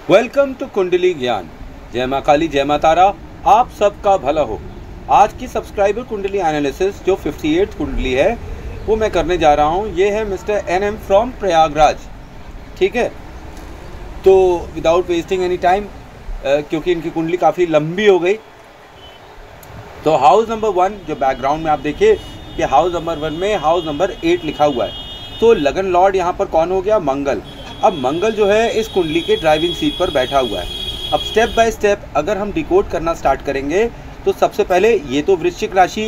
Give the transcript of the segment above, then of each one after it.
Welcome to कुंडली ज्ञान। जय माँ काली, जय माँ तारा, आप सबका भला हो। आज की सब्सक्राइबर कुंडली एनालिसिस जो 58 कुंडली है वो मैं करने जा रहा हूँ। ये है मिस्टर NM फ्रॉम प्रयागराज। ठीक है, तो विदाउट वेस्टिंग एनी टाइम, क्योंकि इनकी कुंडली काफ़ी लंबी हो गई, तो हाउस नंबर 1 जो बैकग्राउंड में आप देखिए कि हाउस नंबर 1 में हाउस नंबर 8 लिखा हुआ है। तो लगन लॉर्ड यहाँ पर कौन हो गया? मंगल। अब मंगल जो है इस कुंडली के ड्राइविंग सीट पर बैठा हुआ है। अब स्टेप बाय स्टेप अगर हम डिकोड करना स्टार्ट करेंगे तो सबसे पहले ये तो वृश्चिक राशि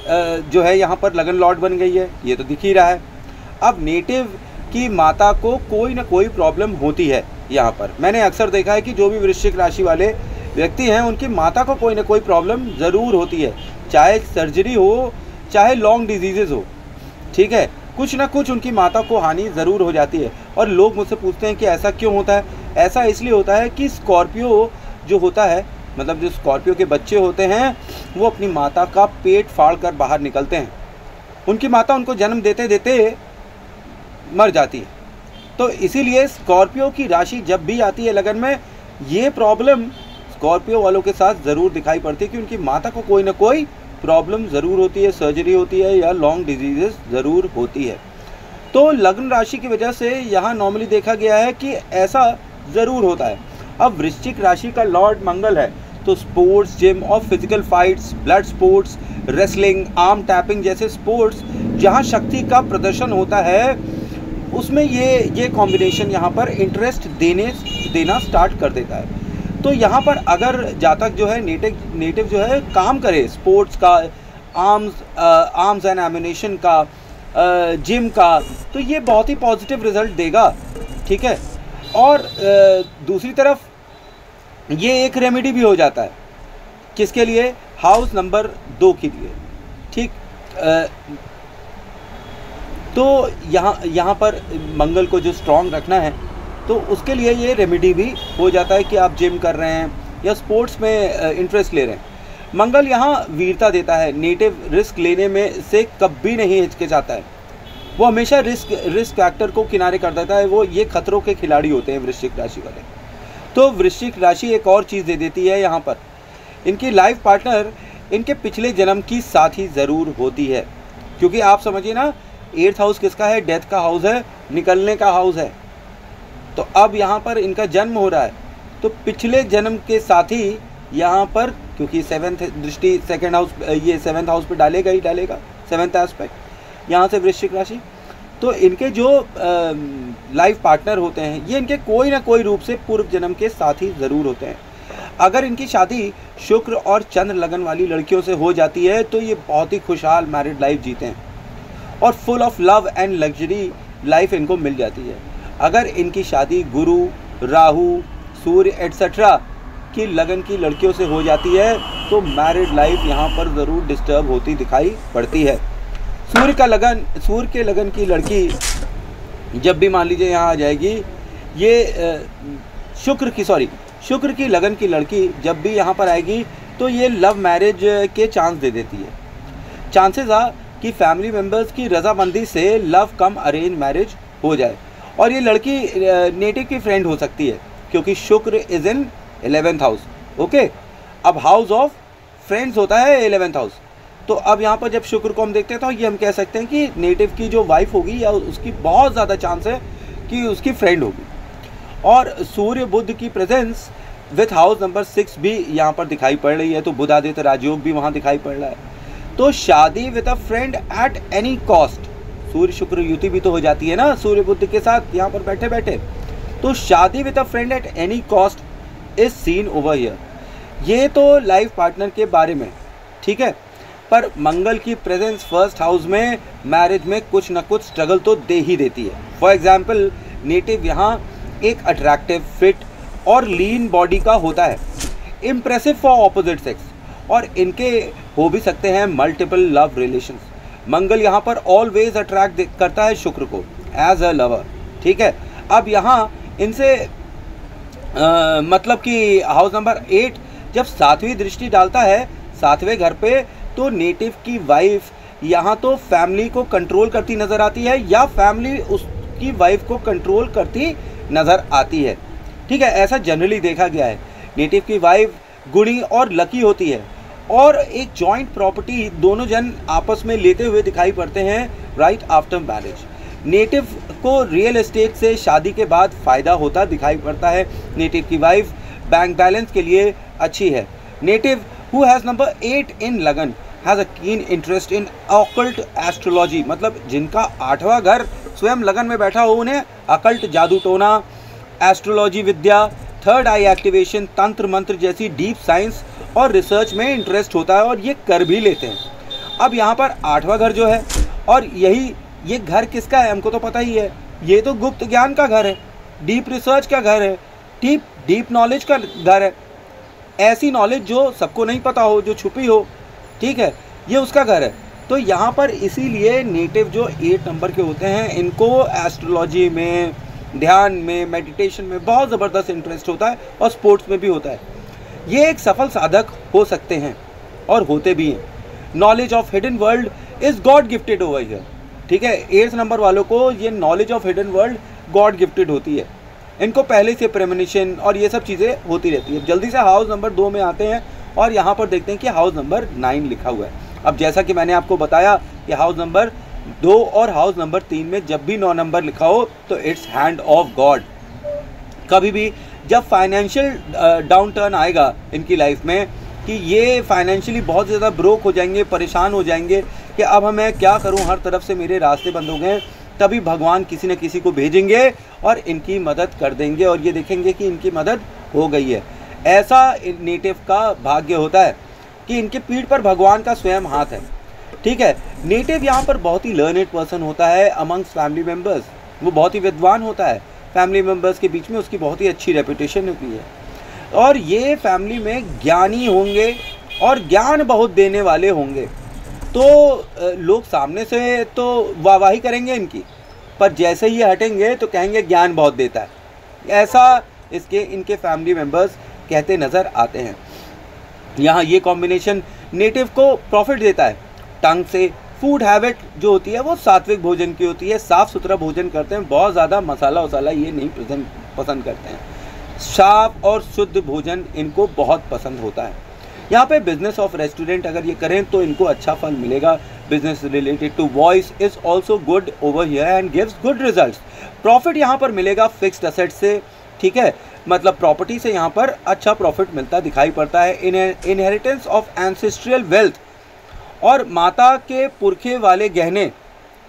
जो है यहाँ पर लगन लॉर्ड बन गई है, ये तो दिख ही रहा है। अब नेटिव की माता को कोई ना कोई प्रॉब्लम होती है। यहाँ पर मैंने अक्सर देखा है कि जो भी वृश्चिक राशि वाले व्यक्ति हैं उनकी माता को कोई ना कोई प्रॉब्लम ज़रूर होती है, चाहे सर्जरी हो चाहे लॉन्ग डिजीज़ेज़ हो। ठीक है, कुछ ना कुछ उनकी माता को हानि ज़रूर हो जाती है। और लोग मुझसे पूछते हैं कि ऐसा क्यों होता है? ऐसा इसलिए होता है कि स्कॉर्पियो जो होता है, मतलब जो स्कॉर्पियो के बच्चे होते हैं, वो अपनी माता का पेट फाड़ कर बाहर निकलते हैं। उनकी माता उनको जन्म देते देते मर जाती है। तो इसीलिए स्कॉर्पियो की राशि जब भी आती है लगन में, ये प्रॉब्लम स्कॉर्पियो वालों के साथ ज़रूर दिखाई पड़ती है कि उनकी माता को कोई ना कोई प्रॉब्लम ज़रूर होती है, सर्जरी होती है या लॉन्ग डिजीज़ ज़रूर होती है। तो लग्न राशि की वजह से यहाँ नॉर्मली देखा गया है कि ऐसा ज़रूर होता है। अब वृश्चिक राशि का लॉर्ड मंगल है, तो स्पोर्ट्स, जिम और physical fights, blood sports, wrestling, arm tapping जैसे स्पोर्ट्स जहाँ शक्ति का प्रदर्शन होता है, उसमें ये कॉम्बिनेशन यहाँ पर इंटरेस्ट देना स्टार्ट कर देता है। तो यहाँ पर अगर जातक जो है नेटिव जो है काम करे स्पोर्ट्स का, आर्म्स एंड एम्युनिशन का, जिम का, तो ये बहुत ही पॉजिटिव रिजल्ट देगा। ठीक है, और दूसरी तरफ ये एक रेमेडी भी हो जाता है। किसके लिए? हाउस नंबर 2 के लिए। ठीक, तो यहाँ पर मंगल को जो स्ट्रॉन्ग रखना है तो उसके लिए ये रेमेडी भी हो जाता है कि आप जिम कर रहे हैं या स्पोर्ट्स में इंटरेस्ट ले रहे हैं। मंगल यहाँ वीरता देता है। नेटिव रिस्क लेने में से कभी नहीं हिचकिचाता है, वो हमेशा रिस्क फैक्टर को किनारे कर देता है। वो ये खतरों के खिलाड़ी होते हैं वृश्चिक राशि वाले। तो वृश्चिक राशि एक और चीज़ दे देती है यहाँ पर, इनकी लाइफ पार्टनर इनके पिछले जन्म की साथी ज़रूर होती है। क्योंकि आप समझिए ना, 8th हाउस किसका है? डेथ का हाउस है, निकलने का हाउस है। तो अब यहाँ पर इनका जन्म हो रहा है, तो पिछले जन्म के साथी यहाँ पर, क्योंकि 7th दृष्टि 2nd हाउस, ये 7th हाउस पे डालेगा ही डालेगा, 7th एस्पेक्ट यहाँ से वृश्चिक राशि। तो इनके जो लाइफ पार्टनर होते हैं ये इनके कोई ना कोई रूप से पूर्व जन्म के साथी ज़रूर होते हैं। अगर इनकी शादी शुक्र और चंद्र लगन वाली लड़कियों से हो जाती है तो ये बहुत ही खुशहाल मैरिड लाइफ जीते हैं और full of love and luxury life इनको मिल जाती है। अगर इनकी शादी गुरु, राहु, सूर्य एट्सेट्रा की लगन की लड़कियों से हो जाती है तो मैरिड लाइफ यहाँ पर ज़रूर डिस्टर्ब होती दिखाई पड़ती है। सूर्य के लगन की लड़की जब भी मान लीजिए यहाँ आ जाएगी, ये शुक्र की लगन की लड़की जब भी यहाँ पर आएगी तो ये लव मैरिज के चांस दे देती है। चांसेस आ कि फैमिली मेम्बर्स की रजामंदी से लव कम अरेंज मैरिज हो जाए। और ये लड़की नेटिव की फ्रेंड हो सकती है क्योंकि शुक्र is in 11th house. Okay, अब हाउस ऑफ फ्रेंड्स होता है 11th हाउस। तो अब यहाँ पर जब शुक्र को हम देखते हैं तो ये हम कह सकते हैं कि नेटिव की जो वाइफ होगी या उसकी बहुत ज़्यादा चांस है कि उसकी फ्रेंड होगी। और सूर्य बुध की प्रेजेंस विथ हाउस नंबर 6 भी यहाँ पर दिखाई पड़ रही है, तो बुध आदित्य राजयोग भी वहाँ दिखाई पड़ रहा है। तो शादी with a friend at any cost, Surya Shukra युति भी तो हो जाती है ना सूर्य बुध के साथ यहाँ पर बैठे बैठे। तो शादी with a friend at any cost is seen over here. ये तो लाइफ पार्टनर के बारे में, ठीक है। पर मंगल की प्रेजेंस फर्स्ट हाउस में मैरिज में कुछ ना कुछ स्ट्रगल तो दे ही देती है। फॉर एग्जाम्पल, नेटिव यहाँ एक अट्रैक्टिव, फिट और लीन बॉडी का होता है, इम्प्रेसिव फॉर ऑपोजिट सेक्स, और इनके हो भी सकते हैं मल्टीपल लव रिलेशंस। मंगल यहाँ पर ऑलवेज अट्रैक्ट करता है शुक्र को एज अ लवर। ठीक है, अब यहाँ इनसे मतलब कि हाउस नंबर 8 जब 7वीं दृष्टि डालता है 7वें घर पे, तो नेटिव की वाइफ यहाँ तो फैमिली को कंट्रोल करती नज़र आती है या फैमिली उसकी वाइफ को कंट्रोल करती नज़र आती है। ठीक है, ऐसा जनरली देखा गया है। नेटिव की वाइफ गुणी और लकी होती है और एक जॉइंट प्रॉपर्टी दोनों जन आपस में लेते हुए दिखाई पड़ते हैं राइट आफ्टर मैरिज। नेटिव को रियल एस्टेट से शादी के बाद फ़ायदा होता दिखाई पड़ता है। नेटिव की वाइफ बैंक बैलेंस के लिए अच्छी है। नेटिव हु हैज़ नंबर 8 इन लगन has a keen interest in occult astrology, मतलब जिनका 8वां घर स्वयं लगन में बैठा हो उन्हें अकल्ट जादू टोना, एस्ट्रोलॉजी विद्या, थर्ड आई एक्टिवेशन, तंत्र मंत्र जैसी डीप साइंस और रिसर्च में इंटरेस्ट होता है और ये कर भी लेते हैं। अब यहाँ पर 8वां घर जो है और ये घर किसका है हमको तो पता ही है, ये तो गुप्त ज्ञान का घर है, डीप रिसर्च का घर है, डीप नॉलेज का घर है। ऐसी नॉलेज जो सबको नहीं पता हो, जो छुपी हो, ठीक है, ये उसका घर है। तो यहाँ पर इसीलिए नेटिव जो 8 नंबर के होते हैं इनको एस्ट्रोलॉजी में, ध्यान में, मेडिटेशन में बहुत ज़बरदस्त इंटरेस्ट होता है और स्पोर्ट्स में भी होता है। ये एक सफल साधक हो सकते हैं और होते भी हैं। Knowledge of hidden world is God gifted over here, ठीक है। 8 नंबर वालों को ये knowledge of hidden world God gifted होती है। इनको पहले से प्रेमोनिशन और ये सब चीज़ें होती रहती है। जल्दी से हाउस नंबर 2 में आते हैं और यहाँ पर देखते हैं कि हाउस नंबर 9 लिखा हुआ है। अब जैसा कि मैंने आपको बताया कि हाउस नंबर 2 और हाउस नंबर 3 में जब भी 9 नंबर लिखा हो तो इट्स हैंड ऑफ गॉड। कभी भी जब फाइनेंशियल डाउन टर्न आएगा इनकी लाइफ में कि ये फाइनेंशियली बहुत ज़्यादा ब्रोक हो जाएंगे, परेशान हो जाएंगे कि अब मैं क्या करूं, हर तरफ से मेरे रास्ते बंद हो गए, तभी भगवान किसी न किसी को भेजेंगे और इनकी मदद कर देंगे और ये देखेंगे कि इनकी मदद हो गई है। ऐसा नेटिव का भाग्य होता है कि इनके पीठ पर भगवान का स्वयं हाथ है, ठीक है। नेटिव यहाँ पर बहुत ही लर्नेड पर्सन होता है अमंग्स फैमिली मेम्बर्स, वो बहुत ही विद्वान होता है। फैमिली मेम्बर्स के बीच में उसकी बहुत ही अच्छी रेपुटेशन होती है और ये फैमिली में ज्ञानी होंगे और ज्ञान बहुत देने वाले होंगे। तो लोग सामने से तो वाहवाही करेंगे इनकी, पर जैसे ही हटेंगे तो कहेंगे ज्ञान बहुत देता है। ऐसा इनके फैमिली मेम्बर्स कहते नज़र आते हैं। यहाँ ये कॉम्बिनेशन नेटिव को प्रॉफिट देता है। टंग से फूड हैबिट जो होती है वो सात्विक भोजन की होती है, साफ़ सुथरा भोजन करते हैं, बहुत ज़्यादा मसाला वसाला ये नहीं पसंद करते हैं। साफ और शुद्ध भोजन इनको बहुत पसंद होता है। यहाँ पे बिजनेस ऑफ रेस्टोरेंट अगर ये करें तो इनको अच्छा फल मिलेगा। Business related to voice is also good over here and gives good results. Profit यहाँ पर मिलेगा फिक्स्ड असेट से, ठीक है, मतलब प्रॉपर्टी से यहाँ पर अच्छा प्रॉफिट मिलता दिखाई पड़ता है। इनहेरिटेंस ऑफ एंसेस्ट्रियल वेल्थ और माता के पुरखे वाले गहने,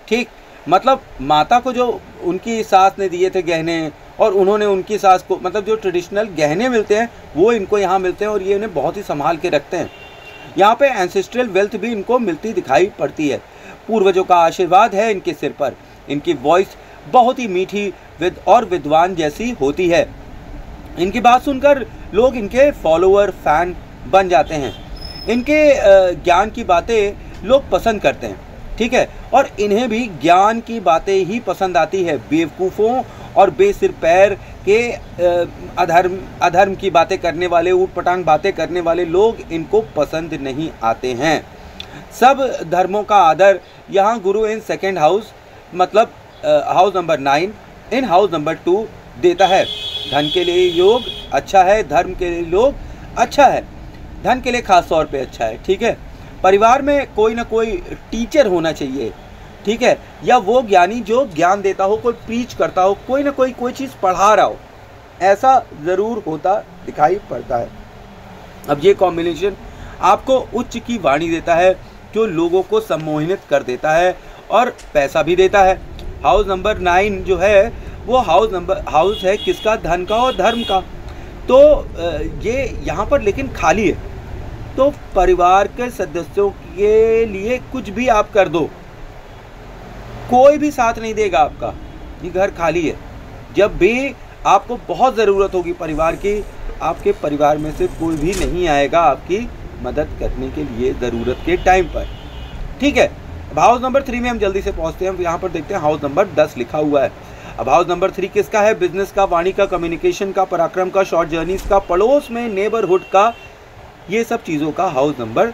ठीक, मतलब माता को जो उनकी सास ने दिए थे गहने और उन्होंने उनकी सास को, मतलब जो ट्रेडिशनल गहने मिलते हैं वो इनको यहाँ मिलते हैं और ये इन्हें बहुत ही संभाल के रखते हैं। यहाँ पे एंसेस्ट्रियल वेल्थ भी इनको मिलती दिखाई पड़ती है। पूर्वजों का आशीर्वाद है इनके सिर पर। इनकी वॉइस बहुत ही मीठी और विद्वान जैसी होती है। इनकी बात सुनकर लोग इनके फॉलोअर, फैन बन जाते हैं। इनके ज्ञान की बातें लोग पसंद करते हैं, ठीक है, और इन्हें भी ज्ञान की बातें ही पसंद आती है। बेवकूफ़ों और बेसिर पैर के अधर्म की बातें करने वाले, ऊट पटांग बातें करने वाले लोग इनको पसंद नहीं आते हैं। सब धर्मों का आदर यहाँ गुरु इन सेकेंड हाउस, मतलब house number 9 in house number 2 देता है। धन के लिए योग अच्छा है, धर्म के लिए योग अच्छा है, धन के लिए खास तौर पे अच्छा है, ठीक है। परिवार में कोई ना कोई टीचर होना चाहिए, ठीक है, या वो ज्ञानी जो ज्ञान देता हो, कोई प्रीच करता हो, कोई ना कोई चीज़ पढ़ा रहा हो, ऐसा ज़रूर होता दिखाई पड़ता है। अब ये कॉम्बिनेशन आपको उच्च की वाणी देता है जो लोगों को सम्मोहित कर देता है और पैसा भी देता है। हाउस नंबर 9 जो है वो हाउस है किसका, धन का और धर्म का। तो ये यहाँ पर लेकिन खाली है, तो परिवार के सदस्यों के लिए कुछ भी आप कर दो, कोई भी साथ नहीं देगा आपका, ये घर खाली है। जब भी आपको बहुत ज़रूरत होगी परिवार की, आपके परिवार में से कोई भी नहीं आएगा आपकी मदद करने के लिए ज़रूरत के टाइम पर, ठीक है। अब हाउस नंबर 3 में हम जल्दी से पहुंचते हैं। यहाँ पर देखते हैं हाउस नंबर 10 लिखा हुआ है। अब हाउस नंबर 3 किसका है, बिजनेस का, वाणी का, कम्युनिकेशन का, पराक्रम का, शॉर्ट जर्नीज का, पड़ोस में, नेबरहुड का, ये सब चीज़ों का हाउस नंबर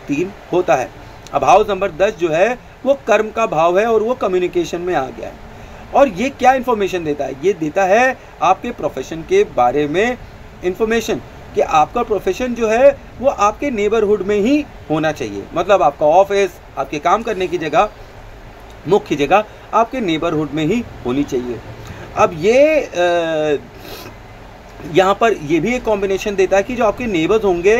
3 होता है। अब हाउस नंबर 10 जो है वो कर्म का भाव है और वो कम्युनिकेशन में आ गया है। और ये क्या इन्फॉर्मेशन देता है? ये देता है आपके प्रोफेशन के बारे में इन्फॉर्मेशन, कि आपका प्रोफेशन जो है वो आपके नेबरहुड में ही होना चाहिए। मतलब आपका ऑफिस, आपके काम करने की जगह, मुख्य जगह आपके नेबरहुड में ही होनी चाहिए। अब ये यहाँ पर ये भी एक कॉम्बिनेशन देता है कि जो आपके नेबर्स होंगे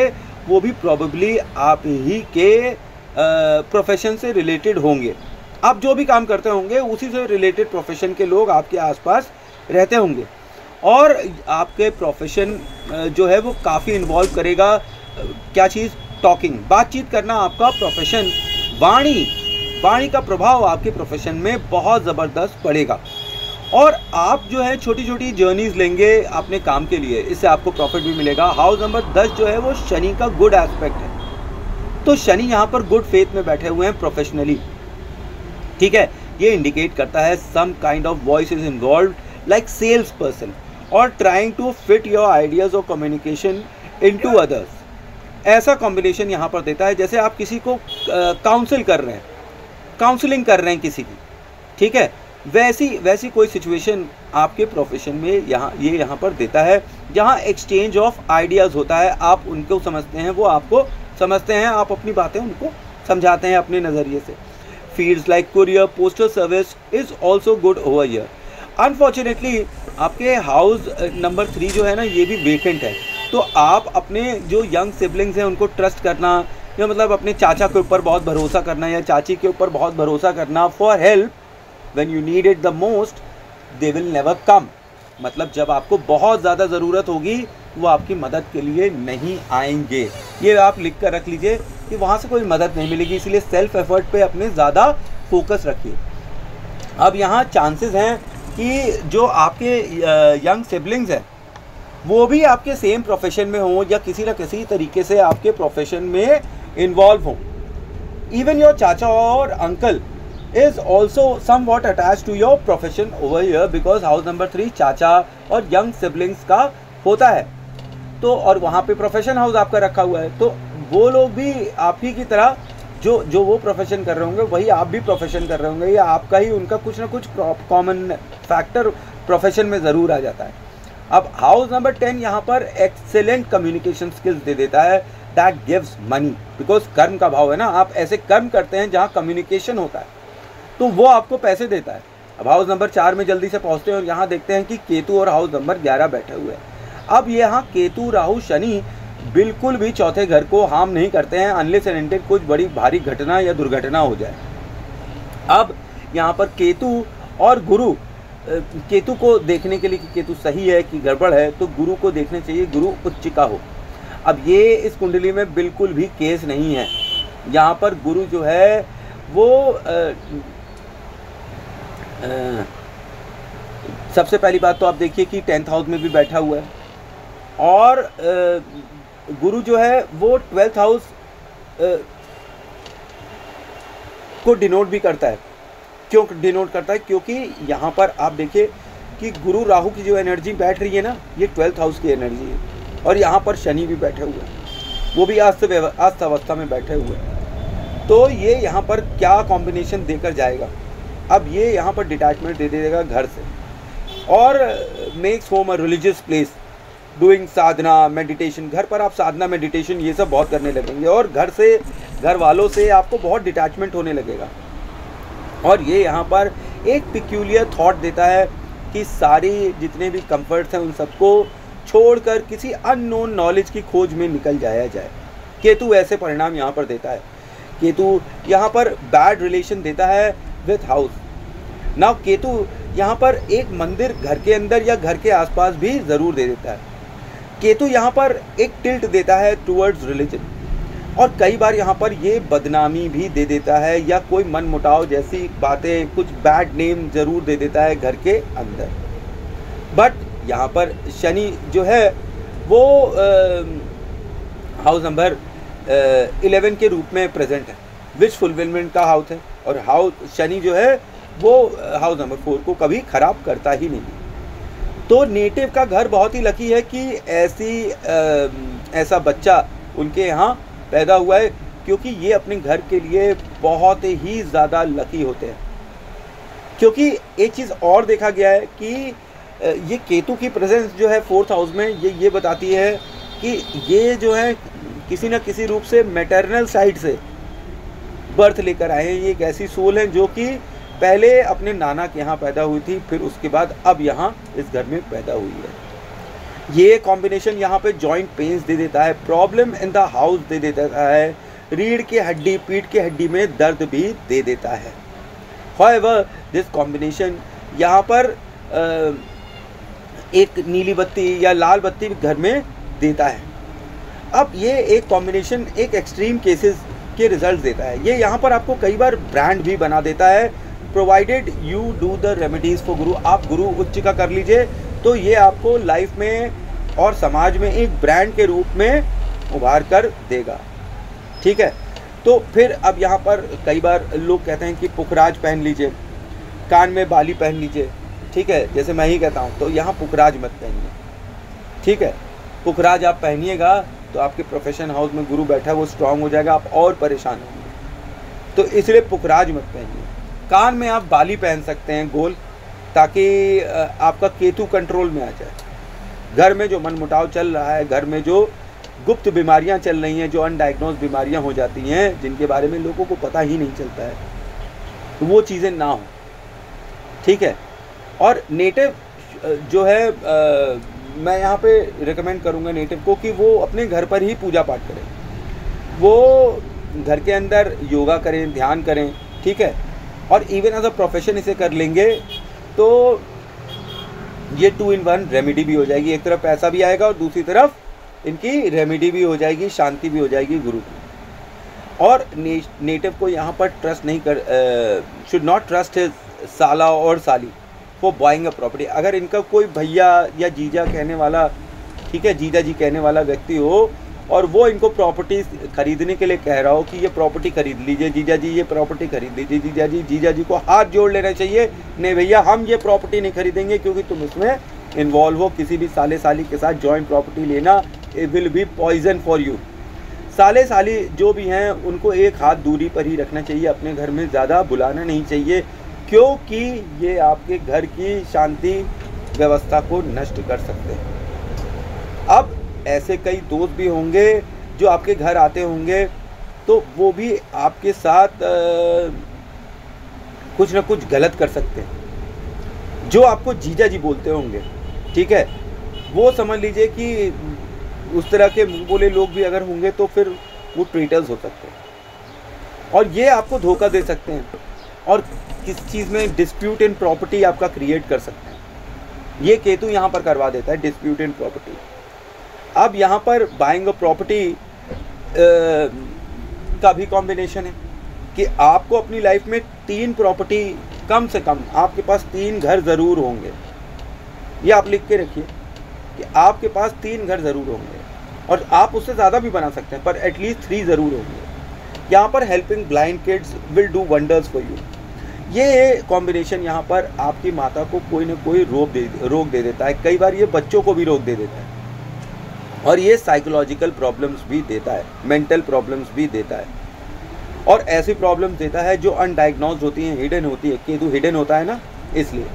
वो भी प्रॉबेबली आप ही के प्रोफेशन से रिलेटेड होंगे। आप जो भी काम करते होंगे उसी से रिलेटेड प्रोफेशन के लोग आपके आसपास रहते होंगे, और आपके प्रोफेशन जो है वो काफ़ी इन्वॉल्व करेगा क्या चीज़? टॉकिंग, बातचीत करना आपका प्रोफेशन। वाणी का प्रभाव आपके प्रोफेशन में बहुत ज़बरदस्त पड़ेगा, और आप जो है छोटी छोटी जर्नीज लेंगे अपने काम के लिए, इससे आपको प्रॉफिट भी मिलेगा। हाउस नंबर 10 जो है वो शनि का गुड एस्पेक्ट है, तो शनि यहाँ पर गुड फेथ में बैठे हुए हैं प्रोफेशनली, ठीक है। ये इंडिकेट करता है some kind of voice is involve like sales person और trying to fit your ideas और कम्युनिकेशन इनटू अदर्स। ऐसा कॉम्बिनेशन यहाँ पर देता है जैसे आप किसी को काउंसलिंग कर रहे हैं किसी की, ठीक है। वैसी कोई सिचुएशन आपके प्रोफेशन में यहाँ पर देता है, जहाँ एक्सचेंज ऑफ आइडियाज़ होता है। आप उनको समझते हैं, वो आपको समझते हैं, आप अपनी बातें उनको समझाते हैं अपने नज़रिए से। Fields like courier, postal service is also good over year. Unfortunately आपके हाउस नंबर 3 जो है ना, ये भी वेकेंट है, तो आप अपने जो यंग सिबलिंग्स हैं उनको ट्रस्ट करना, या मतलब अपने चाचा के ऊपर बहुत भरोसा करना या चाची के ऊपर बहुत भरोसा करना for help when you need it the most they will never come। मतलब जब आपको बहुत ज़्यादा ज़रूरत होगी वो आपकी मदद के लिए नहीं आएंगे। ये आप लिख कर रख लीजिए कि वहाँ से कोई मदद नहीं मिलेगी, इसलिए सेल्फ एफर्ट पे अपने ज़्यादा फोकस रखिए। अब यहाँ चांसेस हैं कि जो आपके यंग सिबलिंग्स हैं वो भी आपके सेम प्रोफेशन में हों या किसी न किसी तरीके से आपके प्रोफेशन में इन्वॉल्व हों। इवन योर चाचा और uncle is also somewhat attached to your profession over here because house number 3 चाचा और young siblings का होता है, तो और वहाँ पे प्रोफेशन हाउस आपका रखा हुआ है, तो वो लोग भी आप ही की तरह जो वो प्रोफेशन कर रहे होंगे वही आप भी प्रोफेशन कर रहे होंगे, या आपका ही उनका कुछ ना कुछ कॉमन फैक्टर प्रोफेशन में ज़रूर आ जाता है। अब हाउस नंबर 10 यहाँ पर एक्सेलेंट कम्युनिकेशन स्किल्स दे देता है, दैट गिव्स मनी, बिकॉज कर्म का भाव है ना, आप ऐसे कर्म करते हैं जहाँ कम्युनिकेशन होता है तो वो आपको पैसे देता है। अब हाउस नंबर 4 में जल्दी से पहुँचते हैं और यहाँ देखते हैं कि केतु और हाउस नंबर 11 बैठे हुए हैं। अब यहाँ केतु, राहु, शनि बिल्कुल भी चौथे घर को हार्म नहीं करते हैं अनलेस एंड अनटिल कुछ बड़ी भारी घटना या दुर्घटना हो जाए। अब यहाँ पर केतु और गुरु, केतु को देखने के लिए कि केतु सही है कि गड़बड़ है, तो गुरु को देखने चाहिए गुरु उच्च का हो। अब ये इस कुंडली में बिल्कुल भी केस नहीं है। यहाँ पर गुरु जो है वो सबसे पहली बात तो आप देखिए कि 10th हाउस में भी बैठा हुआ है, और गुरु जो है वो 12th हाउस को डिनोट भी करता है। क्यों डिनोट करता है? क्योंकि यहाँ पर आप देखिए कि गुरु राहु की जो एनर्जी बैठ रही है ना, ये 12th हाउस की एनर्जी है, और यहाँ पर शनि भी बैठे हुए हैं, वो भी अस्त अवस्था में बैठे हुए हैं। तो ये यहाँ पर क्या कॉम्बिनेशन देकर जाएगा? अब ये यहाँ पर डिटैचमेंट दे देगा घर से, और makes home a religious place, doing Sadhana, meditation. घर पर आप साधना, मेडिटेशन ये सब बहुत करने लगेंगे, और घर वालों से आपको बहुत डिटैचमेंट होने लगेगा। और ये यहाँ पर एक पिक्यूलियर थॉट देता है कि सारी जितने भी कंफर्ट्स हैं उन सबको छोड़कर किसी अननोन नॉलेज की खोज में निकल जाया जाए। केतु ऐसे परिणाम यहाँ पर देता है। केतु यहाँ पर बैड रिलेशन देता है विथ हाउस। नाउ केतु यहाँ पर एक मंदिर घर के अंदर या घर के आसपास भी ज़रूर दे देता है। केतु यहाँ पर एक टिल्ट देता है टुवर्ड्स रिलीजन, और कई बार यहाँ पर ये बदनामी भी दे देता है, या कोई मन मुटाव जैसी बातें, कुछ बैड नेम ज़रूर दे देता है घर के अंदर। बट यहाँ पर शनि जो है वो हाउस नंबर 11 के रूप में प्रेजेंट है, विश फुलफिलमेंट का हाउस है, और हाउस शनि जो है वो हाउस नंबर 4 को कभी ख़राब करता ही नहीं। तो नेटिव का घर बहुत ही लकी है कि ऐसा बच्चा उनके यहाँ पैदा हुआ है, क्योंकि ये अपने घर के लिए बहुत ही ज़्यादा लकी होते हैं। क्योंकि एक चीज़ और देखा गया है कि ये केतु की प्रेजेंस जो है 4th हाउस में, ये बताती है कि ये जो है किसी न किसी रूप से मैटरनल साइड से बर्थ लेकर आए हैं। ये एक ऐसी सोल है जो कि पहले अपने नाना के यहाँ पैदा हुई थी, फिर उसके बाद अब यहाँ इस घर में पैदा हुई है। ये कॉम्बिनेशन यहाँ पे जॉइंट पेन्स दे देता है, प्रॉब्लम इन द हाउस दे देता है, रीढ़ की हड्डी, पीठ की हड्डी में दर्द भी दे देता है। However, दिस कॉम्बिनेशन यहाँ पर एक नीली बत्ती या लाल बत्ती घर में देता है। अब ये एक कॉम्बिनेशन एक एक्सट्रीम केसेस के रिजल्ट देता है। ये यहाँ पर आपको कई बार ब्रांड भी बना देता है, provided you do the remedies for गुरु। आप गुरु उच्च का कर लीजिए तो ये आपको लाइफ में और समाज में एक ब्रांड के रूप में उभार कर देगा। ठीक है, तो फिर अब यहाँ पर कई बार लोग कहते हैं कि पुखराज पहन लीजिए, कान में बाली पहन लीजिए। ठीक है, जैसे मैं ही कहता हूँ, तो यहाँ पुखराज मत पहनिए। ठीक है, पुखराज आप पहनिएगा तो आपके प्रोफेशन हाउस में गुरु बैठा है, वो स्ट्रांग हो जाएगा, आप और परेशान होंगे। तो इसलिए पुखराज मत पहनिए। कान में आप बाली पहन सकते हैं गोल, ताकि आपका केतु कंट्रोल में आ जाए। घर में जो मनमुटाव चल रहा है, घर में जो गुप्त बीमारियां चल रही हैं, जो अनडायग्नोज बीमारियां हो जाती हैं, जिनके बारे में लोगों को पता ही नहीं चलता है, तो वो चीज़ें ना हो। ठीक है, और नेटिव जो है मैं यहाँ पे रिकमेंड करूँगा नेटिव को कि वो अपने घर पर ही पूजा पाठ करें, वो घर के अंदर योगा करें, ध्यान करें। ठीक है, और इवन एज अ प्रोफेशन इसे कर लेंगे तो ये 2 in 1 रेमेडी भी हो जाएगी। एक तरफ पैसा भी आएगा और दूसरी तरफ इनकी रेमेडी भी हो जाएगी, शांति भी हो जाएगी गुरु की। और नेटिव को यहाँ पर ट्रस्ट नहीं कर, शुड नॉट ट्रस्ट हिज साला और साली फॉर बाइंग अ प्रॉपर्टी। अगर इनका कोई भैया या जीजा कहने वाला, ठीक है, जीजा जी कहने वाला व्यक्ति हो और वो इनको प्रॉपर्टी खरीदने के लिए कह रहा हो कि ये प्रॉपर्टी खरीद लीजिए जीजा जी, ये प्रॉपर्टी खरीद लीजिए जीजा जी को हाथ जोड़ लेना चाहिए, नहीं भैया हम ये प्रॉपर्टी नहीं खरीदेंगे क्योंकि तुम इसमें इन्वॉल्व हो। किसी भी साले साली के साथ जॉइंट प्रॉपर्टी लेना, it will be poison for you. साले साली जो भी हैं उनको एक हाथ दूरी पर ही रखना चाहिए, अपने घर में ज़्यादा बुलाना नहीं चाहिए, क्योंकि ये आपके घर की शांति व्यवस्था को नष्ट कर सकते हैं। अब ऐसे कई दोस्त भी होंगे जो आपके घर आते होंगे, तो वो भी आपके साथ कुछ ना कुछ गलत कर सकते हैं, जो आपको जीजा जी बोलते होंगे। ठीक है, वो समझ लीजिए कि उस तरह के मुंह बोले लोग भी अगर होंगे तो फिर वो ट्रीटर्स हो सकते हैं और ये आपको धोखा दे सकते हैं और किस चीज़ में डिस्प्यूट इन प्रॉपर्टी आपका क्रिएट कर सकते हैं। ये केतु यहाँ पर करवा देता है डिस्प्यूट इन प्रॉपर्टी। अब यहाँ पर बाइंग अ प्रॉपर्टी का भी कॉम्बिनेशन है कि आपको अपनी लाइफ में 3 प्रॉपर्टी, कम से कम आपके पास 3 घर ज़रूर होंगे। ये आप लिख के रखिए कि आपके पास 3 घर ज़रूर होंगे और आप उससे ज़्यादा भी बना सकते हैं, पर एटलीस्ट 3 ज़रूर होंगे। यहाँ पर helping blind kids will do wonders for you. ये कॉम्बिनेशन यहाँ पर आपकी माता को कोई ना कोई रोग दे देता है। कई बार ये बच्चों को भी रोग दे देता है और ये साइकोलॉजिकल प्रॉब्लम्स भी देता है, मेंटल प्रॉब्लम्स भी देता है और ऐसी प्रॉब्लम्स देता है जो अनडायग्नोज्ड होती हैं, हिडन होती है। केतु हिडन होता है ना, इसलिए।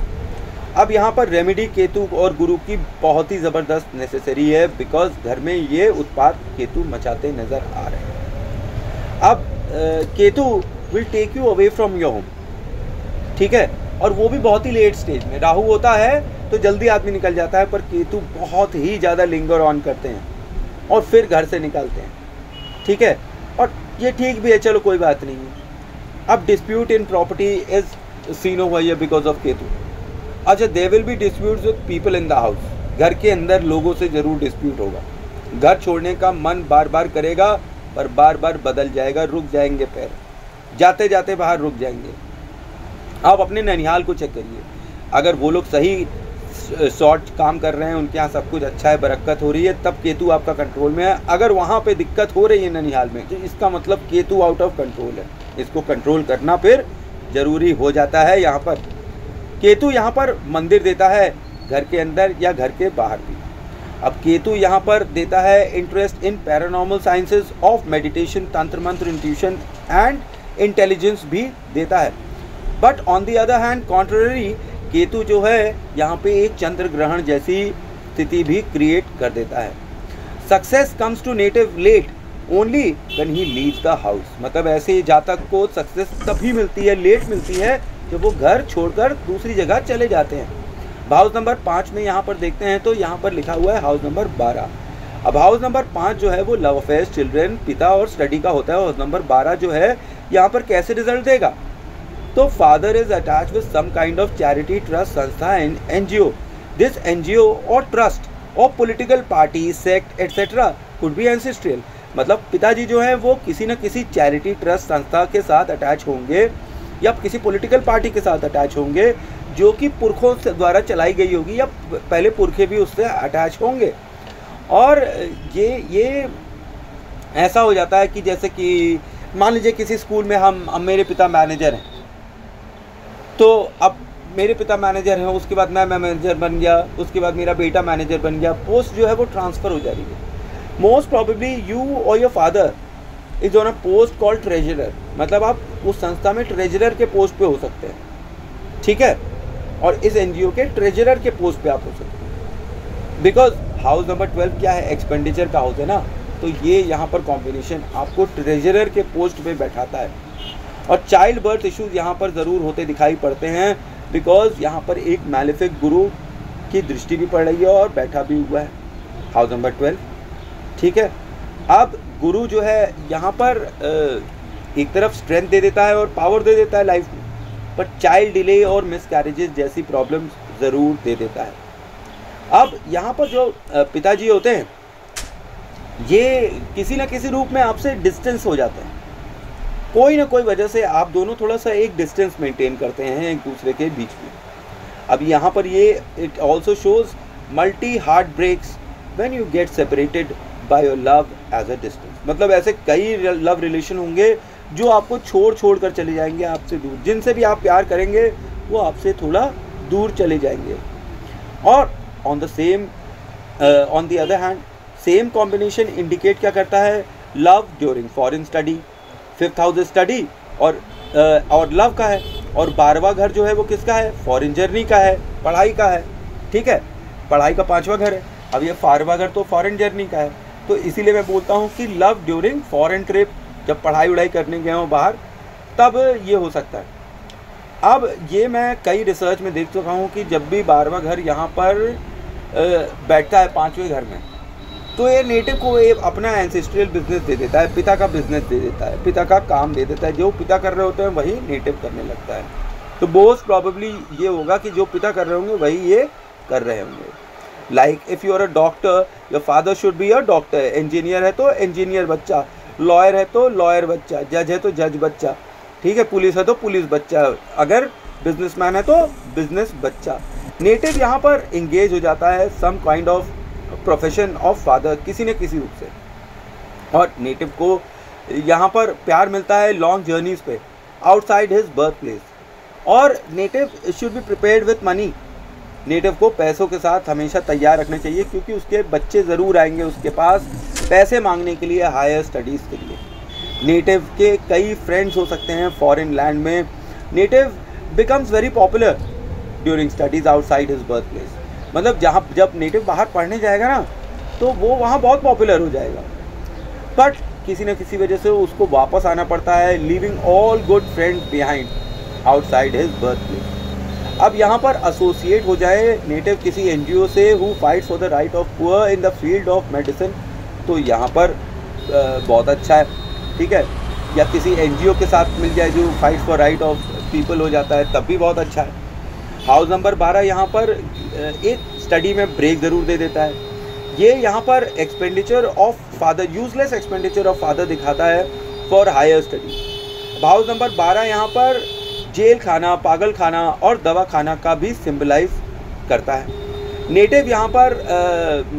अब यहाँ पर रेमेडी केतु और गुरु की बहुत ही ज़बरदस्त नेसेसरी है, बिकॉज घर में ये उत्पात केतु मचाते नज़र आ रहे हैं। अब Ketu will take you away from your home. ठीक है, और वो भी बहुत ही लेट स्टेज में। राहु होता है तो जल्दी आदमी निकल जाता है, पर केतु बहुत ही ज़्यादा लिंगर ऑन करते हैं और फिर घर से निकलते हैं। ठीक है, और ये ठीक भी है, चलो कोई बात नहीं है। अब dispute in property is seen over here because of Ketu. अच्छा, there will be disputes with people in the house. घर के अंदर लोगों से ज़रूर डिस्प्यूट होगा। घर छोड़ने का मन बार बार करेगा, पर बार बार बदल जाएगा, रुक जाएंगे पैर, जाते जाते बाहर रुक जाएंगे। आप अपने ननिहाल को चेक करिए, अगर वो लोग सही शॉर्ट काम कर रहे हैं, उनके यहाँ सब कुछ अच्छा है, बरकत हो रही है, तब केतु आपका कंट्रोल में है। अगर वहाँ पे दिक्कत हो रही है ननिहाल में, तो इसका मतलब केतु आउट ऑफ कंट्रोल है। इसको कंट्रोल करना फिर ज़रूरी हो जाता है। यहाँ पर केतु यहाँ पर मंदिर देता है, घर के अंदर या घर के बाहर भी। अब केतु यहाँ पर देता है interest in paranormal sciences of meditation, तंत्र मंत्र, इंट्यूशन एंड इंटेलिजेंस भी देता है। But on the other hand contrary, Ketu जो है यहाँ पे एक चंद्र ग्रहण जैसी स्थिति भी क्रिएट कर देता है। Success comes to native late only when he leaves the house, मतलब ऐसे जातक को सक्सेस तभी मिलती है, लेट मिलती है, जब वो घर छोड़कर दूसरी जगह चले जाते हैं। हाउस नंबर 5 में यहाँ पर देखते हैं तो यहाँ पर लिखा हुआ है हाउस नंबर 12। अब हाउस नंबर 5 जो है वो लव अफेयर्स, चिल्ड्रन, पिता और स्टडी का होता है। हाउस नंबर 12 जो है यहाँ पर कैसे रिजल्ट देगा, तो father is attach with some kind of charity, trust, संस्था एंड एनजीओ। दिस एनजीओ और ट्रस्ट और political party, sect etcetera could be ancestral, मतलब पिताजी जो है वो किसी न किसी चैरिटी, ट्रस्ट, संस्था के साथ अटैच होंगे या किसी पॉलिटिकल पार्टी के साथ अटैच होंगे जो कि पुरखों से द्वारा चलाई गई होगी, या पहले पुरखे भी उससे अटैच होंगे। और ये ऐसा हो जाता है कि जैसे कि मान लीजिए किसी स्कूल में हम मेरे पिता मैनेजर हैं, तो अब मेरे पिता मैनेजर हैं, उसके बाद मैं मैनेजर बन गया, उसके बाद मेरा बेटा मैनेजर बन गया, पोस्ट जो है वो ट्रांसफ़र हो जा रही है। मोस्ट प्रॉबेबली यू और your father is on a post called treasurer, मतलब आप उस संस्था में ट्रेजरर के पोस्ट पे हो सकते हैं, ठीक है, और इस एनजीओ के ट्रेजरर के पोस्ट पे आप हो सकते हैं। बिकॉज हाउस नंबर 12 क्या है, एक्सपेंडिचर का हाउस है ना, तो ये यहाँ पर कॉम्बिनेशन आपको ट्रेजरर के पोस्ट पे बैठाता है। और चाइल्ड बर्थ इश्यूज यहाँ पर ज़रूर होते दिखाई पड़ते हैं, बिकॉज यहाँ पर एक मैलेफिक गुरु की दृष्टि भी पड़ रही है और बैठा भी हुआ है हाउस नंबर 12, ठीक है। अब गुरु जो है यहाँ पर एक तरफ स्ट्रेंथ दे देता है और पावर दे देता है लाइफ में, पर चाइल्ड डिले और मिसकैरेजेस जैसी प्रॉब्लम्स ज़रूर दे देता है। अब यहाँ पर जो पिताजी होते हैं ये किसी न किसी रूप में आपसे डिस्टेंस हो जाते हैं, कोई ना कोई वजह से आप दोनों थोड़ा सा एक डिस्टेंस मेंटेन करते हैं एक दूसरे के बीच में। अब यहाँ पर ये it also shows multi heart breaks when you get separated by your love as a distance, मतलब ऐसे कई लव रिलेशन होंगे जो आपको छोड़ कर चले जाएंगे आपसे दूर, जिनसे भी आप प्यार करेंगे वो आपसे थोड़ा दूर चले जाएंगे। और on the other hand same combination indicate क्या करता है, love during foreign study, 5th house study और लव का है, और 12वां घर जो है वो किसका है, फॉरेन जर्नी का है, पढ़ाई का है, ठीक है, पढ़ाई का 5वां घर है। अब ये 12वां घर तो फॉरेन जर्नी का है, तो इसीलिए मैं बोलता हूँ कि लव ड्यूरिंग फॉरेन ट्रिप, जब पढ़ाई वढ़ाई करने गए हो बाहर तब ये हो सकता है। अब ये मैं कई रिसर्च में देख चुका हूँ कि जब भी 12वां घर यहाँ पर बैठता है 5वें घर में, तो ये नेटिव को ये अपना एंसेस्ट्रियल बिजनेस दे देता है, पिता का बिजनेस दे देता है, पिता का काम दे देता है, जो पिता कर रहे होते हैं वही नेटिव करने लगता है। तो मोस्ट प्रॉबेबली ये होगा कि जो पिता कर रहे होंगे वही ये कर रहे होंगे। Like if you are a doctor, your father should be a doctor, engineer है तो इंजीनियर बच्चा, लॉयर है तो लॉयर बच्चा, जज है तो जज बच्चा, ठीक है, पुलिस है तो पुलिस बच्चा, अगर बिजनेसमैन है तो बिजनेस बच्चा। नेटिव यहाँ पर इंगेज हो जाता है some kind of profession of father किसी न किसी रूप से, और नेटिव को यहाँ पर प्यार मिलता है लॉन्ग जर्नीज पे आउटसाइड हिज बर्थ प्लेस। और native should be prepared with money, native को पैसों के साथ हमेशा तैयार रखना चाहिए, क्योंकि उसके बच्चे ज़रूर आएंगे उसके पास पैसे मांगने के लिए हायर स्टडीज़ के लिए। नेटिव के कई फ्रेंड्स हो सकते हैं फॉरेन लैंड में। Native becomes very popular during studies outside his birth place, मतलब जब नेटिव बाहर पढ़ने जाएगा ना तो वो वहाँ बहुत पॉपुलर हो जाएगा, बट किसी न किसी वजह से उसको वापस आना पड़ता है, leaving all good friends behind outside his birth place. अब यहाँ पर एसोसिएट हो जाए नेटिव किसी एनजीओ से who fights for the right of poor in the field of medicine, तो यहाँ पर बहुत अच्छा है, ठीक है, या किसी एनजीओ के साथ मिल जाए जो fights for right of people हो जाता है, तब भी बहुत अच्छा है। हाउस नंबर 12 यहाँ पर एक स्टडी में ब्रेक ज़रूर दे देता है। ये यहाँ पर expenditure of father, useless expenditure of father दिखाता है for higher study. House number 12 यहाँ पर जेल खाना, पागल खाना और दवा खाना का भी सिंबलाइज करता है। नेटिव यहाँ पर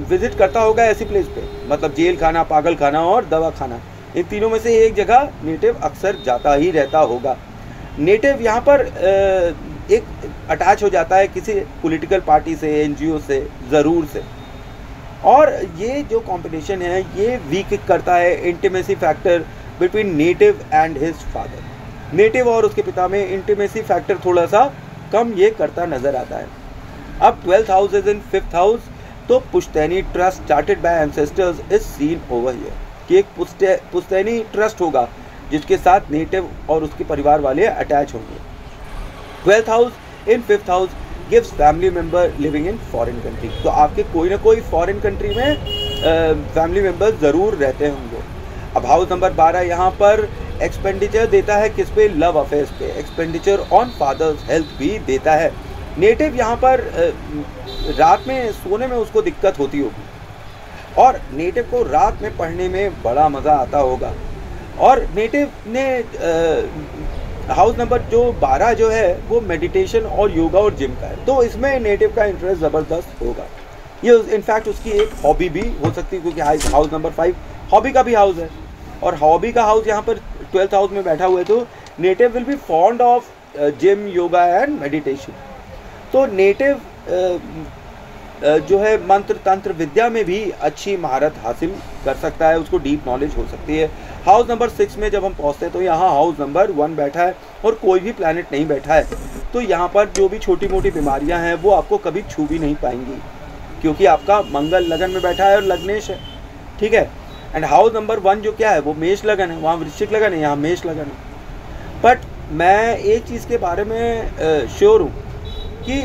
विजिट करता होगा ऐसी प्लेस पे, मतलब जेल खाना, पागल खाना और दवा खाना, इन तीनों में से एक जगह नेटिव अक्सर जाता ही रहता होगा। नेटिव यहाँ पर एक अटैच हो जाता है किसी पॉलिटिकल पार्टी से, एनजीओ से ज़रूर से, और ये जो कॉम्बिनेशन है ये वीक करता है intimacy factor between native and his father. Native और उसके पिता में इंटीमेसी फैक्टर थोड़ा सा कम ये करता नजर आता है। अब 12th house is in 5th house, तो पुश्तैनी trust started by ancestors is seen over here, कि एक पुश्तैनी ट्रस्ट होगा जिसके साथ नेटिव और उसके परिवार वाले अटैच होंगे। 12th house in 5th house gives family member living in foreign country, तो आपके कोई ना कोई फॉरेन कंट्री में फैमिली मेंबर ज़रूर रहते होंगे। अब हाउस नंबर 12 यहाँ पर एक्सपेंडिचर देता है किस पे, लव अफेयर्स पे, एक्सपेंडिचर ऑन फादर्स हेल्थ भी देता है। नेटिव यहाँ पर रात में सोने में उसको दिक्कत होती होगी, और नेटिव को रात में पढ़ने में बड़ा मज़ा आता होगा। और नेटिव ने हाउस नंबर जो 12 जो है वो मेडिटेशन और योगा और जिम का है, तो इसमें नेटिव का इंटरेस्ट ज़बरदस्त होगा। ये इनफैक्ट उसकी एक हॉबी भी हो सकती है, क्योंकि हाउस नंबर 5 हॉबी का भी हाउस है, और हॉबी का हाउस यहाँ पर 12th हाउस में बैठा हुआ है, तो native will be fond of gym, yoga and meditation. तो नेटिव जो है मंत्र तंत्र विद्या में भी अच्छी महारत हासिल कर सकता है, उसको डीप नॉलेज हो सकती है। हाउस नंबर 6 में जब हम पहुंचते हैं तो यहाँ हाउस नंबर 1 बैठा है और कोई भी प्लैनेट नहीं बैठा है, तो यहाँ पर जो भी छोटी मोटी बीमारियाँ हैं वो आपको कभी छू भी नहीं पाएंगी, क्योंकि आपका मंगल लगन में बैठा है और लग्नेश है, ठीक है। एंड हाउस नंबर 1 जो क्या है वो मेष लगन है, वहाँ वृश्चिक लगन है, यहाँ मेष लगन है। बट मैं एक चीज़ के बारे में श्योर हूँ कि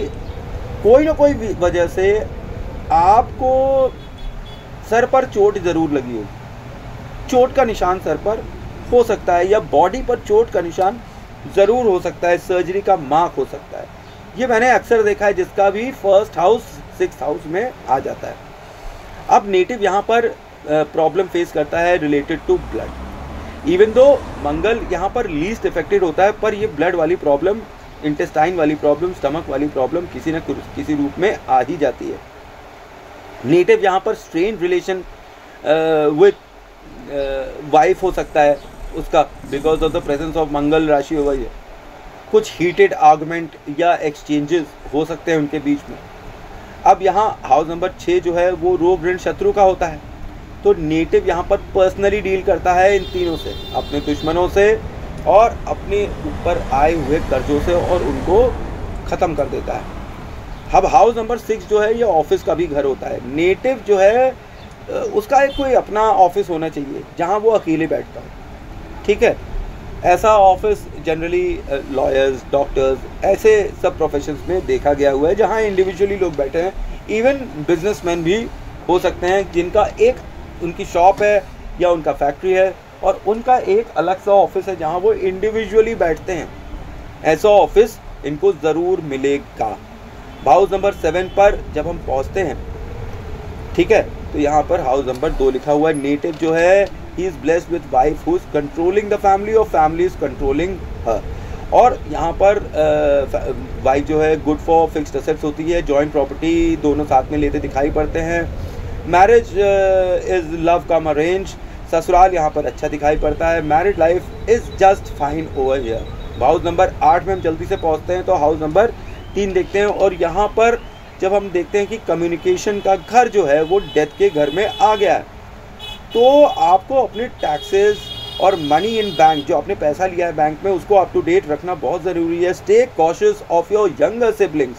कोई ना कोई वजह से आपको सर पर चोट ज़रूर लगी होगी, चोट का निशान सर पर हो सकता है, या बॉडी पर चोट का निशान ज़रूर हो सकता है, सर्जरी का मार्क हो सकता है। ये मैंने अक्सर देखा है, जिसका भी 1st हाउस 6th हाउस में आ जाता है। अब नेटिव यहाँ पर प्रॉब्लम फेस करता है related to blood, even though मंगल यहाँ पर लीस्ट इफेक्टेड होता है, पर ये ब्लड वाली प्रॉब्लम, इंटेस्टाइन वाली प्रॉब्लम, स्टमक वाली प्रॉब्लम किसी न किसी रूप में आ ही जाती है। नेटिव यहाँ पर स्ट्रेन रिलेशन विद वाइफ हो सकता है उसका, because of the presence of Mangal rashi over here. कुछ हीटेड आर्गुमेंट या एक्सचेंजेस हो सकते हैं उनके बीच में। अब यहाँ हाउस नंबर 6 जो है वो रोग ऋण शत्रु का होता है, तो नेटिव यहाँ पर पर्सनली डील करता है इन तीनों से, अपने दुश्मनों से और अपने ऊपर आए हुए कर्जों से, और उनको ख़त्म कर देता है। अब हाउस नंबर 6 जो है ये ऑफिस का भी घर होता है। नेटिव जो है उसका एक कोई अपना ऑफिस होना चाहिए जहाँ वो अकेले बैठता है, ठीक है। ऐसा ऑफिस जनरली लॉयर्स, डॉक्टर्स, ऐसे सब प्रोफेशंस में देखा गया हुआ है जहाँ इंडिविजुअली लोग बैठे हैं। इवन बिजनेसमैन भी हो सकते हैं जिनका एक उनकी शॉप है या उनका फैक्ट्री है, और उनका एक अलग सा ऑफिस है जहाँ वो इंडिविजुअली बैठते हैं। ऐसा ऑफिस इनको ज़रूर मिलेगा। हाउस नंबर 7 पर जब हम पहुँचते हैं, ठीक है, तो यहाँ पर हाउस नंबर 2 लिखा हुआ है। नेटिव जो है he is blessed with wife who is controlling the family और फैमिली इज़ कंट्रोलिंग हर। और यहाँ पर वाइफ जो है गुड फॉर फिक्स्ड एसेट्स होती है, जॉइंट प्रॉपर्टी दोनों साथ में लेते दिखाई पड़ते हैं। Marriage is love come arrange, ससुराल यहाँ पर अच्छा दिखाई पड़ता है। Married life is just fine over here. House number 8 में हम जल्दी से पहुँचते हैं, तो हाउस नंबर 3 देखते हैं, और यहाँ पर जब हम देखते हैं कि कम्युनिकेशन का घर जो है वो डेथ के घर में आ गया है, तो आपको अपने टैक्सेस और मनी इन बैंक, जो आपने पैसा लिया है बैंक में, उसको अप टू डेट रखना बहुत ज़रूरी है। Stay cautious of your younger siblings,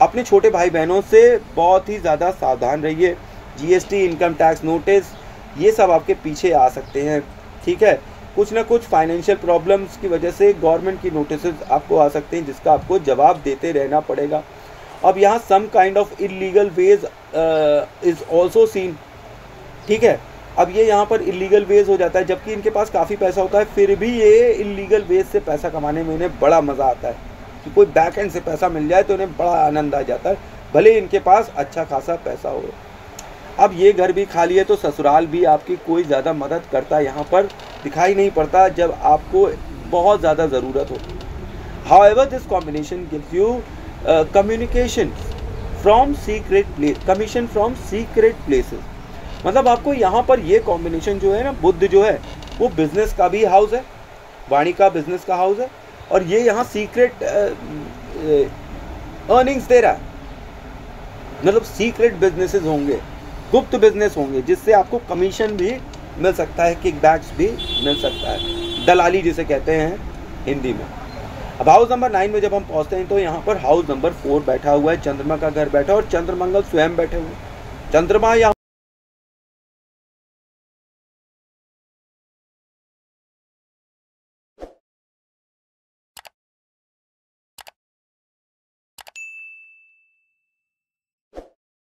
अपने छोटे भाई बहनों से बहुत ही ज़्यादा सावधान रहिए। जीएसटी, इनकम टैक्स नोटिस, ये सब आपके पीछे आ सकते हैं, ठीक है। कुछ ना कुछ फाइनेंशियल प्रॉब्लम्स की वजह से गवर्नमेंट की नोटिस आपको आ सकते हैं, जिसका आपको जवाब देते रहना पड़ेगा। अब यहाँ some kind of illegal ways is also seen, ठीक है। अब ये यहाँ पर इलीगल वेज हो जाता है, जबकि इनके पास काफ़ी पैसा होता है, फिर भी ये इलीगल वेज से पैसा कमाने में इन्हें बड़ा मज़ा आता है कि कोई बैक एंड से पैसा मिल जाए तो इन्हें बड़ा आनंद आ जाता है, भले इनके पास अच्छा खासा पैसा हो। अब ये घर भी खाली है, तो ससुराल भी आपकी कोई ज़्यादा मदद करता यहाँ पर दिखाई नहीं पड़ता जब आपको बहुत ज़्यादा ज़रूरत हो। However this combination gives you communication from secret place, commission from secret places. मतलब आपको यहाँ पर ये कॉम्बिनेशन जो है ना, बुध जो है वो बिजनेस का भी हाउस है, वाणी का बिजनेस का हाउस है, और ये यहाँ सीक्रेट अर्निंग्स दे रहा है। मतलब सीक्रेट बिजनेसेस होंगे, गुप्त बिजनेस होंगे, जिससे आपको कमीशन भी मिल सकता है, किकबैक्स भी मिल सकता है, दलाली जिसे कहते हैं, हिंदी में। अब हाउस नंबर 9 में जब हम पहुंचते हैं तो यहाँ पर हाउस नंबर 4 बैठा हुआ है, चंद्रमा का घर बैठा और चंद्रमंगल स्वयं बैठे हुए। चंद्रमा यहाँ